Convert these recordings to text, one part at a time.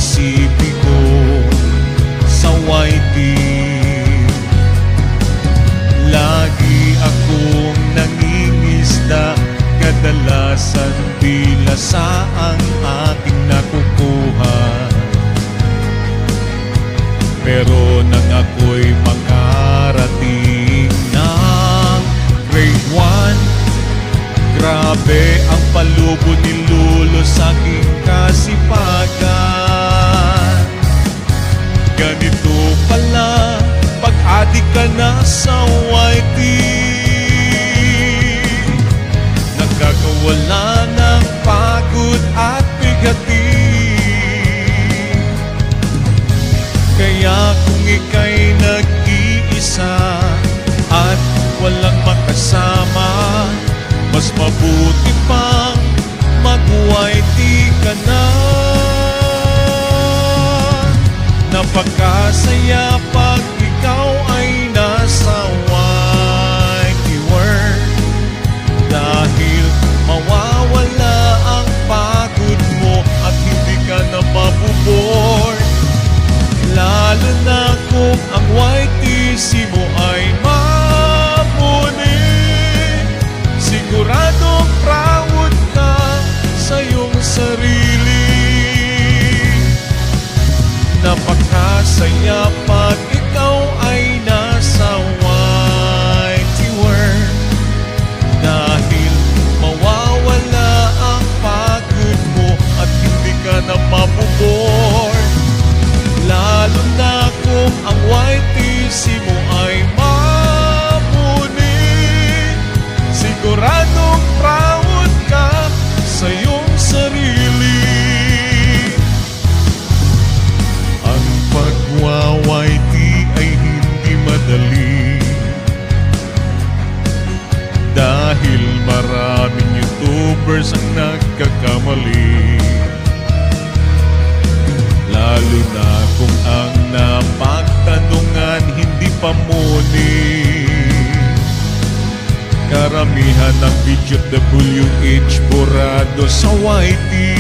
Pasipiko sa Whitey. Lagi akong nangingisda, kadalasan bilasa ang aking nakukuha. Pero nang ako'y makarating ng grade 1, grabe ang palubo ni Lolo sa aking kasipagan. Ganito pala pag-adik ka na sa Whitey, nagkakawala ng pagod at bigatin. Kaya kung ika'y nag-iisa at walang makasama, mas mabuti pang mag-Whitey ka na. Napakasaya pag ikaw ay nasa Whitey World, dahil mawawala ang pagod mo at hindi ka na mabubor. Lalo na kung ang YTC mo ay mamuni, siguradong proud ka sa iyong sarili. Napakasaya pag ikaw ay nasa Whitey World, dahil mawawala ang pagod mo at hindi ka na mabubor. Lalo na kung ang YTC mo ay mamuni, siguradong proud ka sa iyong sarili. Ang pag-YT ay hindi madali, dahil maraming YouTubers ang nagkakamali. Lalo na kung ang napagtanungan hindi pa muni. Karamihan ng video WH burado sa Whitey.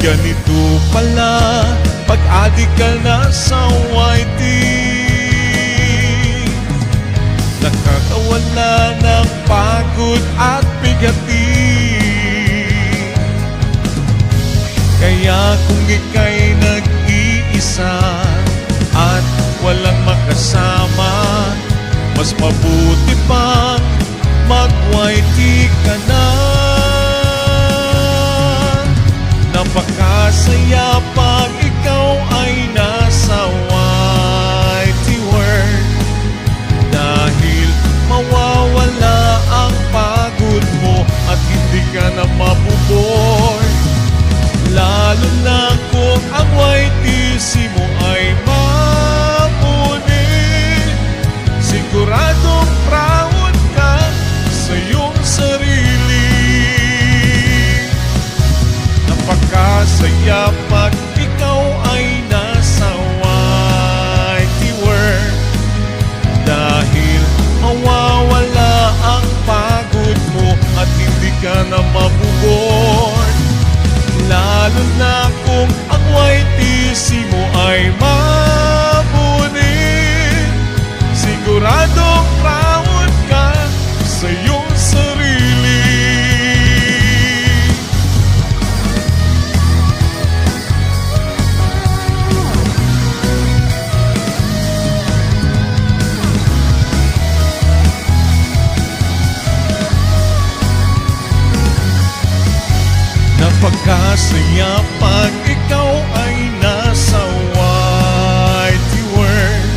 Ganito pala pag-adik ka na sa Whitey, nakakawala ng pagod at bigatin. Kaya kung ika'y nag-iisa at walang makasama, mas mabuti pang mag-Whitey ka na. Napakasaya pag ikaw ay nasa Whitey World, dahil mawawala ang pagod mo at hindi ka na mabubor. Lalo na kung ang YTC mo ay mamuni, siguradong proud ka sa iyong sarili. Napakasaya pag ikaw ay nasa Whitey World, dahil mawawala ang pagod mo at hindi ka na mabubor. Lalo na kung ang YTC mo ay mamuni, siguradong proud ka sa iyong sarili. Napakasaya pag ikaw ay nasa Whitey World,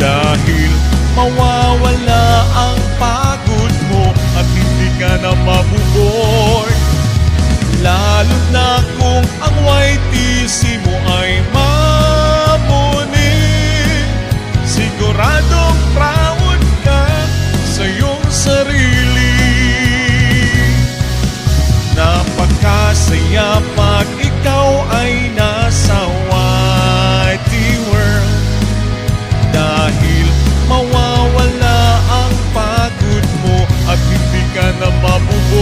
dahil mawawala ang pagod mo at hindi ka na mabubor. Lalo na kung ang YTC mo ay mamuni, siguradong proud ka sa iyong sarili. Napakasaya pag ikaw ay nasa Whitey World, dahil mawawala ang pagod mo at hindi ka na mabubor.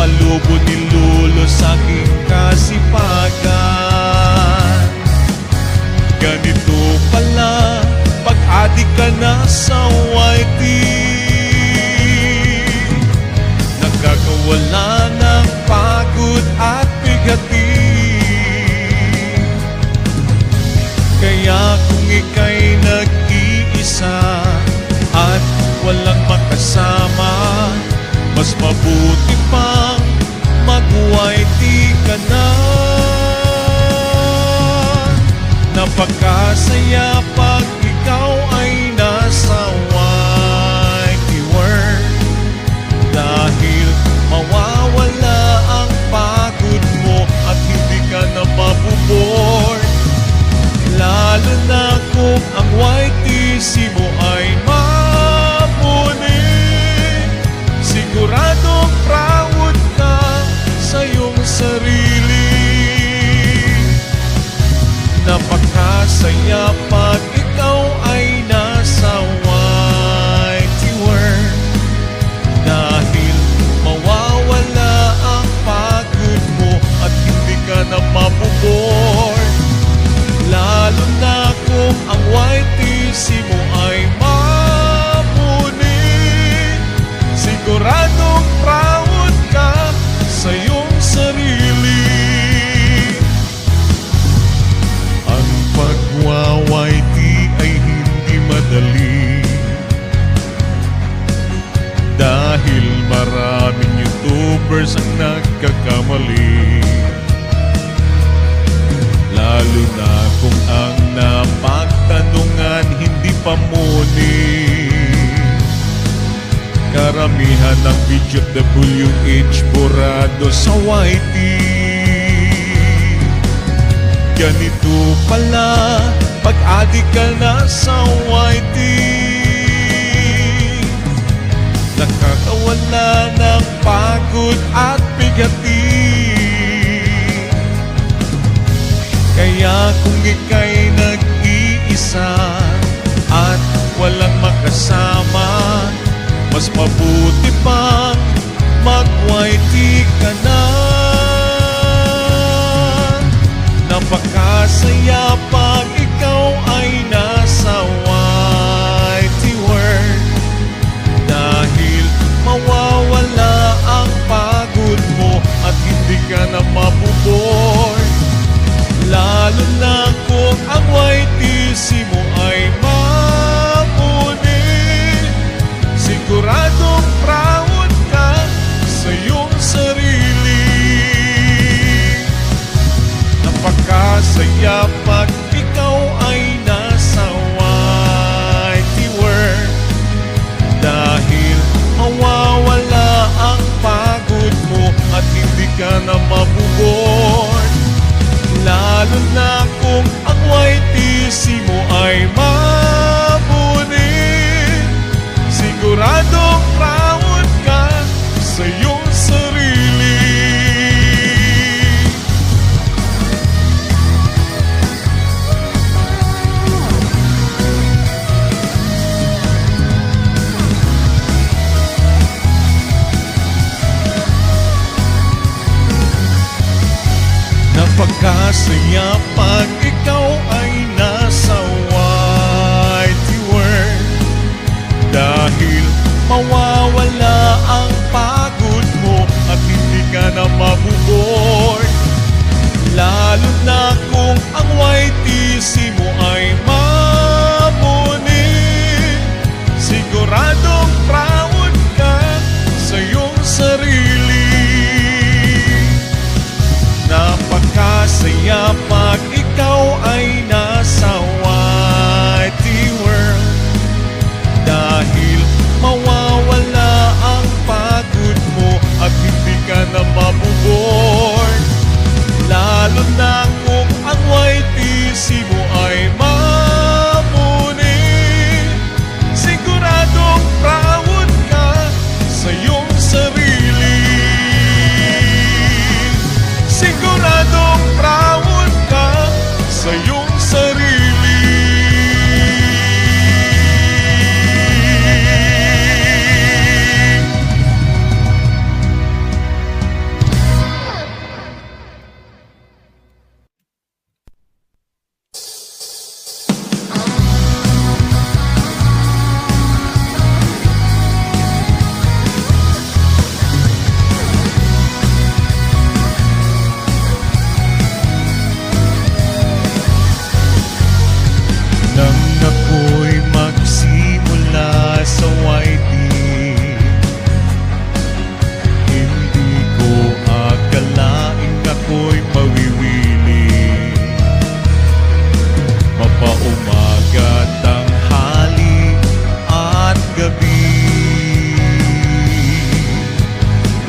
palubo ni Lolo sa aking kasipagan. Ganito pala pag-adik ka na sa YT, nagkakawala ng pagod at bigatin. Kaya kung ika'y nag-iisa at walang makasama, mas mabuti pang mag-YT ka na. Napakasaya pag ikaw ay nasa YT world, dahil mawawala ang pagod mo at hindi ka na mabubor. Lalo na kung ang YTC mo ay mapuni, siguradong proud ka sa iyong sarili. Napakasaya pag ikaw ay nasa YT world, dahil mawawala ang pagod mo at hindi ka na mabubor. Lalo na kung ang YTC mo ay mapuni, siguradong proud ka sa iyong sarili. Ang pag-YT ay hindi madali, dahil maraming YouTubers ang nagkakamali. Lalo na kung ang napagtanungan hindi pa muni. Karamihan ng video WH burado sa YT. Ganito pala pag-adik ka na sa YT, nakakawala ng pagod at bigatin. Kaya kung ika'y nag-iisa at walang makasama, mas mabuti pang mag-YT ka na. Napakasaya pag ikaw ay nasa YT world, dahil mawawala ang pagod mo at hindi ka na mabubor. Lalo na kung ang YTC mo ay mapuni, siguradong proud ka sa iyong sarili. Napakasaya pag ikaw ay nasa YT world, dahil mawawala ang pagod mo at hindi ka na mabubor. Lalo na kung ang YTC mo ay mapuni, siguradong proud ka sa iyong sarili. Napakasaya pag ikaw ay nasa YT world, dahil mawawala ang pagod mo at hindi ka na mabubor. Lalo na kung ang YTC mo ay mapuni, siguradong proud ka sa iyong sarili. Napakasaya pag ikaw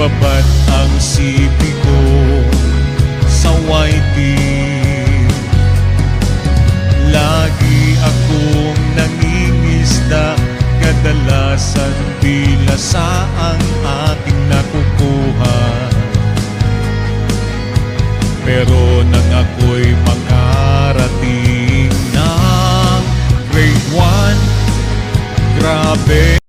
Babad ang sipi ko sa waiting. Lagi akong nangingisda, kadalasan bilasa ang aking nakukuha. Pero nang ako'y makarating ng grade 1, grabe